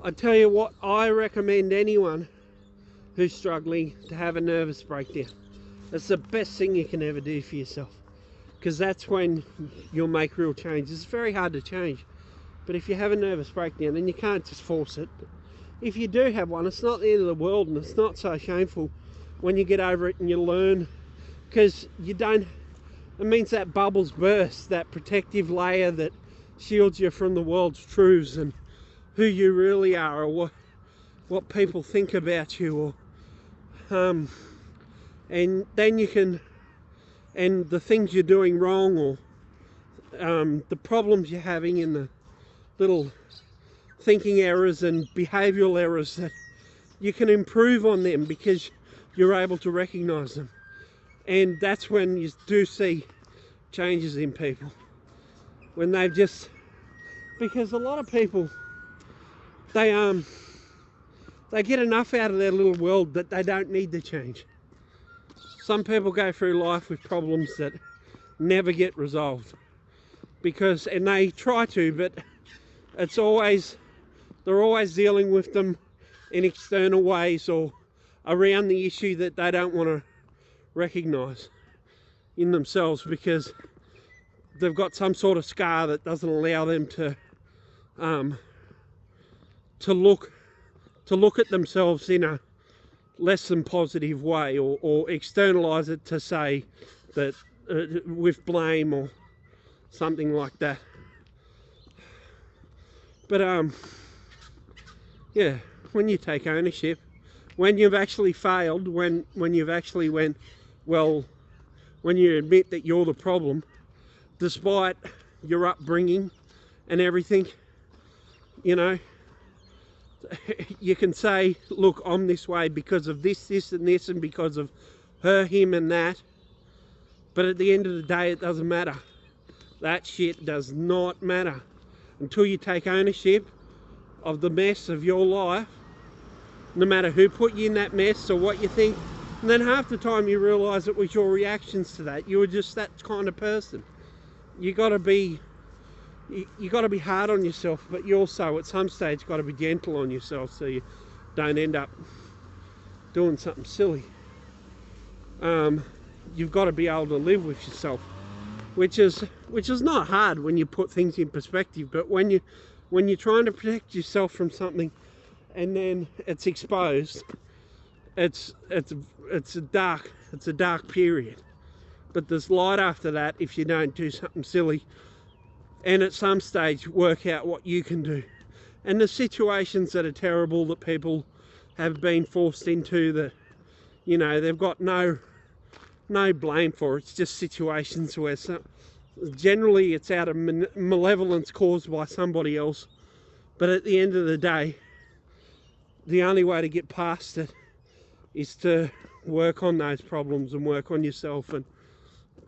I tell you what, I recommend anyone who's struggling to have a nervous breakdown. It's the best thing you can ever do for yourself, because that's when you'll make real change. It's very hard to change, but if you have a nervous breakdown, then you can't just force it. If you do have one, it's not the end of the world, and it's not so shameful when you get over it and you learn, because you don't, it means that bubbles burst, that protective layer that shields you from the world's truths and who you really are, or what people think about you, or and then you can, and the things you're doing wrong, or the problems you're having, in the little thinking errors and behavioural errors, that you can improve on them because you're able to recognise them. And that's when you do see changes in people, when they've just, because a lot of people, they get enough out of their little world that they don't need to change. Some people go through life with problems that never get resolved, because, and they try to, but it's always, they're always dealing with them in external ways or around the issue that they don't want to recognise in themselves, because they've got some sort of scar that doesn't allow them to look at themselves in a less than positive way, or externalise it to say that with blame or something like that. But yeah, when you take ownership, when you've actually failed, when you've actually went, well, when you admit that you're the problem, despite your upbringing and everything, you know, you can say, look, I'm this way because of this, this and this, and because of her, him and that. But at the end of the day, it doesn't matter. That shit does not matter until you take ownership of the mess of your life, no matter who put you in that mess or what you think. And then half the time you realise it was your reactions to that. You were just that kind of person. You got to be hard on yourself, but you also at some stage got to be gentle on yourself so you don't end up doing something silly. You've got to be able to live with yourself, which is not hard when you put things in perspective. But when you're trying to protect yourself from something and then it's exposed, it's a dark period. But there's light after that if you don't do something silly, and at some stage work out what you can do. And the situations that are terrible that people have been forced into, that, you know, they've got no blame for. It's just situations where generally it's out of malevolence caused by somebody else. But at the end of the day, the only way to get past it is to work on those problems and work on yourself, and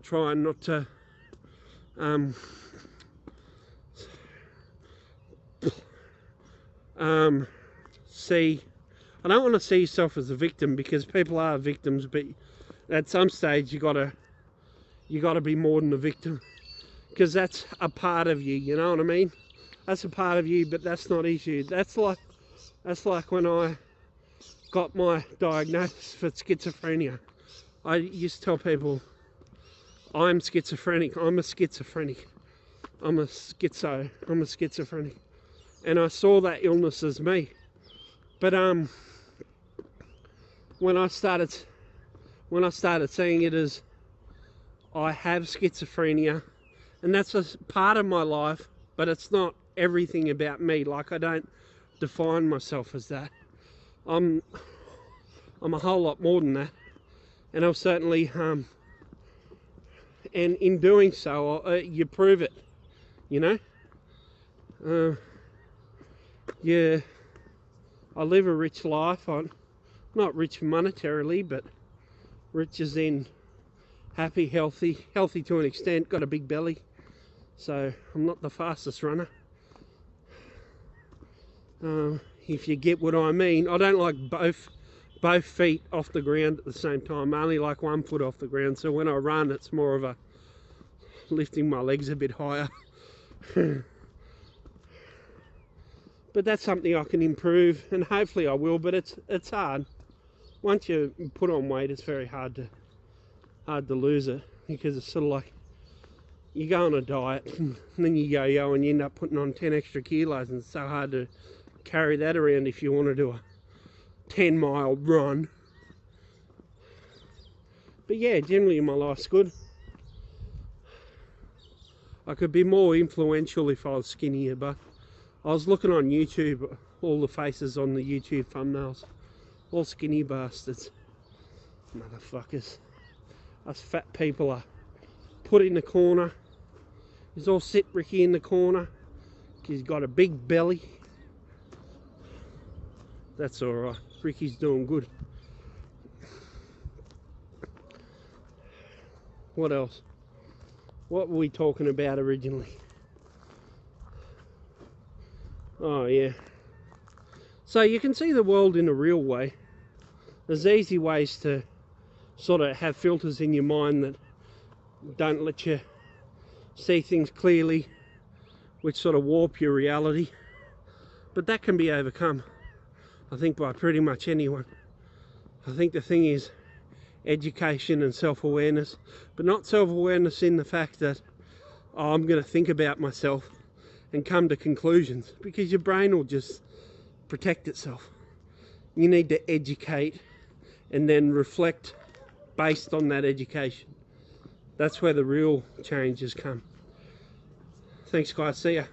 try not to see, I don't want to see yourself as a victim, because people are victims, but at some stage you gotta be more than a victim, because that's a part of you, you know what I mean? That's a part of you, but that's not issue. That's like when I got my diagnosis for schizophrenia. I used to tell people, I'm schizophrenic, I'm a schizophrenic, I'm a schizophrenic. And I saw that illness as me. But when I started seeing it as, I have schizophrenia, and that's a part of my life, but it's not everything about me. Like, I don't define myself as that. I'm a whole lot more than that, and I've certainly and in doing so, you prove it, you know. Yeah, I live a rich life. I'm not rich monetarily, but rich as in happy, healthy to an extent, got a big belly. So I'm not the fastest runner. If you get what I mean. I don't like both feet off the ground at the same time. I only like 1 foot off the ground. So when I run, it's more of a lifting my legs a bit higher. But that's something I can improve, and hopefully I will. But it's hard. Once you put on weight, it's very hard to lose it, because it's sort of like you go on a diet and then you yo-yo and you end up putting on 10 extra kilos, and it's so hard to carry that around if you want to do a 10-mile run. But yeah, generally my life's good. I could be more influential if I was skinnier, but I was looking on YouTube, all the faces on the YouTube thumbnails, all skinny bastards. Motherfuckers. Us fat people are put in the corner. He's all sit Ricky in the corner. He's got a big belly. That's alright. Ricky's doing good. What else? What were we talking about originally? Oh yeah. So you can see the world in a real way. There's easy ways to sort of have filters in your mind that don't let you see things clearly, which sort of warp your reality. But that can be overcome, I think, by pretty much anyone. I think the thing is education and self-awareness, but not self-awareness in the fact that, oh, I'm going to think about myself and come to conclusions, because your brain will just protect itself. You need to educate and then reflect based on that education. That's where the real changes come. Thanks guys, see ya.